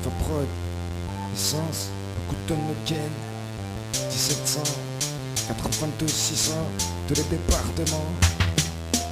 Alpha Prod, essence, un coup de tonne Ken, 1700, 82 600, tous les départements.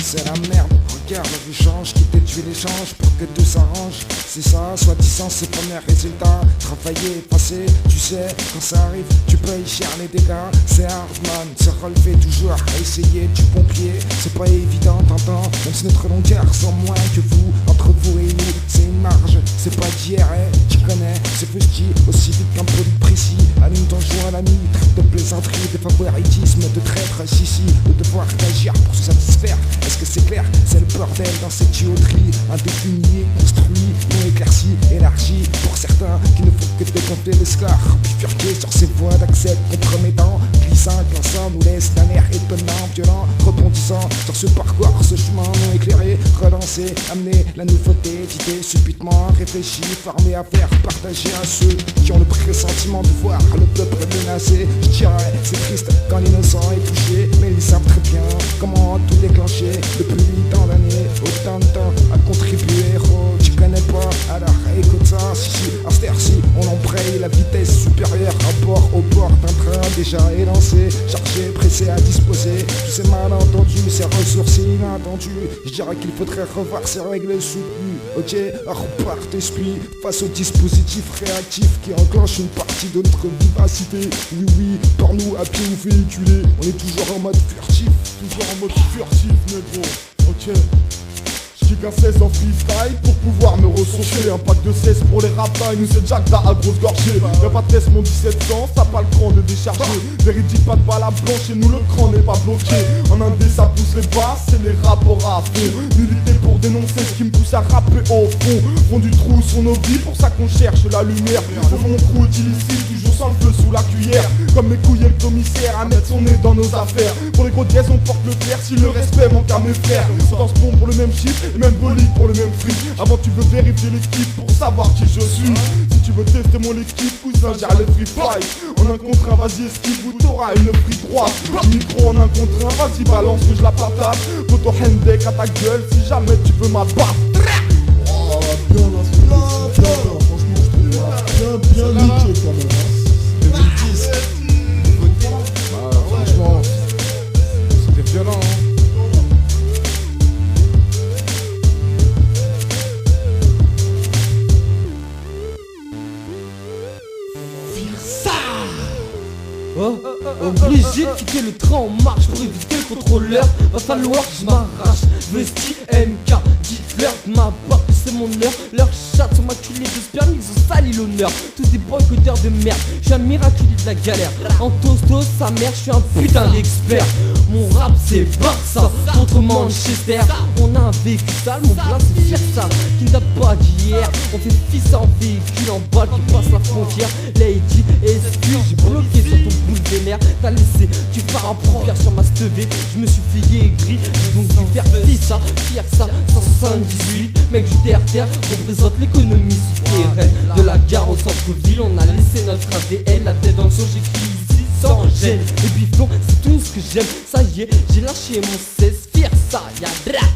C'est la merde, regarde la vie change, quitter tuer l'échange pour que tout s'arrange. C'est ça, soi-disant ses premiers résultats. Travailler, passer, tu sais, quand ça arrive, tu payes cher les dégâts. C'est hardman, se relever toujours, à essayer du pompier. C'est pas évident, t'entends, même si notre longueur sont moins que vous. Entre vous et nous, c'est une marge, c'est pas d'hier, tu connais, c'est fusti, aussi vite qu'un produit précis. Allume ton joint l'ami, traite de plaisanterie, de favoritisme, de traître, si, le devoir d'agir pour se satisfaire. Est-ce que c'est clair? C'est le bordel dans cette tuyauterie. Indéfini, construit, non éclairci, élargi. Pour certains qui ne font que décompter le score, bifurquer sur ces voies d'accès compromettants, glissant, glançant, nous laisse d'un air étonnant, violent, rebondissant sur ce parcours, ce chemin non éclairé. Relancer, amener la nouveauté d'idées subitement réfléchies, formées à faire partager à ceux qui ont le pressentiment de voir le peuple menacé. Je dirais, c'est triste quand l'innocent est touché, mais ils savent très bien comment tout déclencher. Depuis tant d'années, autant de temps à contribuer. Oh, tu connais pas, alors écoute ça. Si, à cette heure-ci, on embraye la vitesse supérieure à bord, au bord d'un train déjà élancé, chargé, pressé à disposer. Tous ces malentendus, ces ressources inattendues. Je dirais qu'il faudrait revoir ces règles soutenues. Ok, repart esprit face au dispositif réactif qui enclenche une partie de notre vivacité. Oui, oui, par nous à pied ou véhiculé, on est toujours en mode furtif. Toujours en mode furtif, négro. Ok. J'kick un 16 en freestyle pour pouvoir me ressourcer. Un pack de 16 pour les rapins, nous c'est Jack à grosse gorgée. Y'a pas de test mon 1700, ça pas le cran de décharger. Véridique, pas de balle à blanche et nous le cran n'est pas bloqué. En indé ça pousse les basses et les rapports à fond. Militer pour dénoncer ce qui me pousse à rapper au fond. Fond du trou sur nos vies, pour ça qu'on cherche la lumière. Au fond mon trou est illicite, toujours sans le feu sous la cuillère. Comme mes couilles et le commissaire à mettre son nez dans nos affaires. Pour les gros dièses on porte le fer, si le respect manque à mes frères. On danse bon pour le même chiffre, même bolide pour le même fric. Avant tu veux vérifier l'équipe pour savoir qui je suis. Si tu veux tester mon équipe, cousin j'ai le free fight. En un contre un, vas-y esquive ou t'auras une free droite. Micro en un contre un, vas-y balance que je la patate. Photo handek à ta gueule si jamais tu veux ma barre. Oh bien là, franchement je te bien niqué quand même. 2010. Bah, franchement, c'était violent. Obligé de quitter le train en marche pour éviter le contrôleur. Va falloir que je m'arrache. Vesti MK, dites-leur de ma part que c'est mon heure. Leurs chattes sont maculées de sperme, ils ont sali l'honneur. Tous des boycotteurs de merde, je suis un miraculé de la galère. En tosto sa mère, je suis un putain d'expert. Mon rap c'est Barça contre Manchester. On a un véhicule sale, mon blanc c'est fier sale qui ne date pas d'hier. On fait fils en véhicule en balle qui passe la frontière. Lady, excuse, j'ai bloqué sur ton boule vénère. T'as laissé du phare en première sur ma stevée. Je me suis fait aigri, j'ai donc dû faire fils ça, fier ça, 178. Mec je terre, représente l'économie souterraine. De la gare au centre-ville, on a laissé notre ADN. La tête dans le son, j'écris ici sans gêne. Et bifton, c'est tout ce que j'aime. Ça y est, j'ai lâché mon 16, fier ça, y'a drap.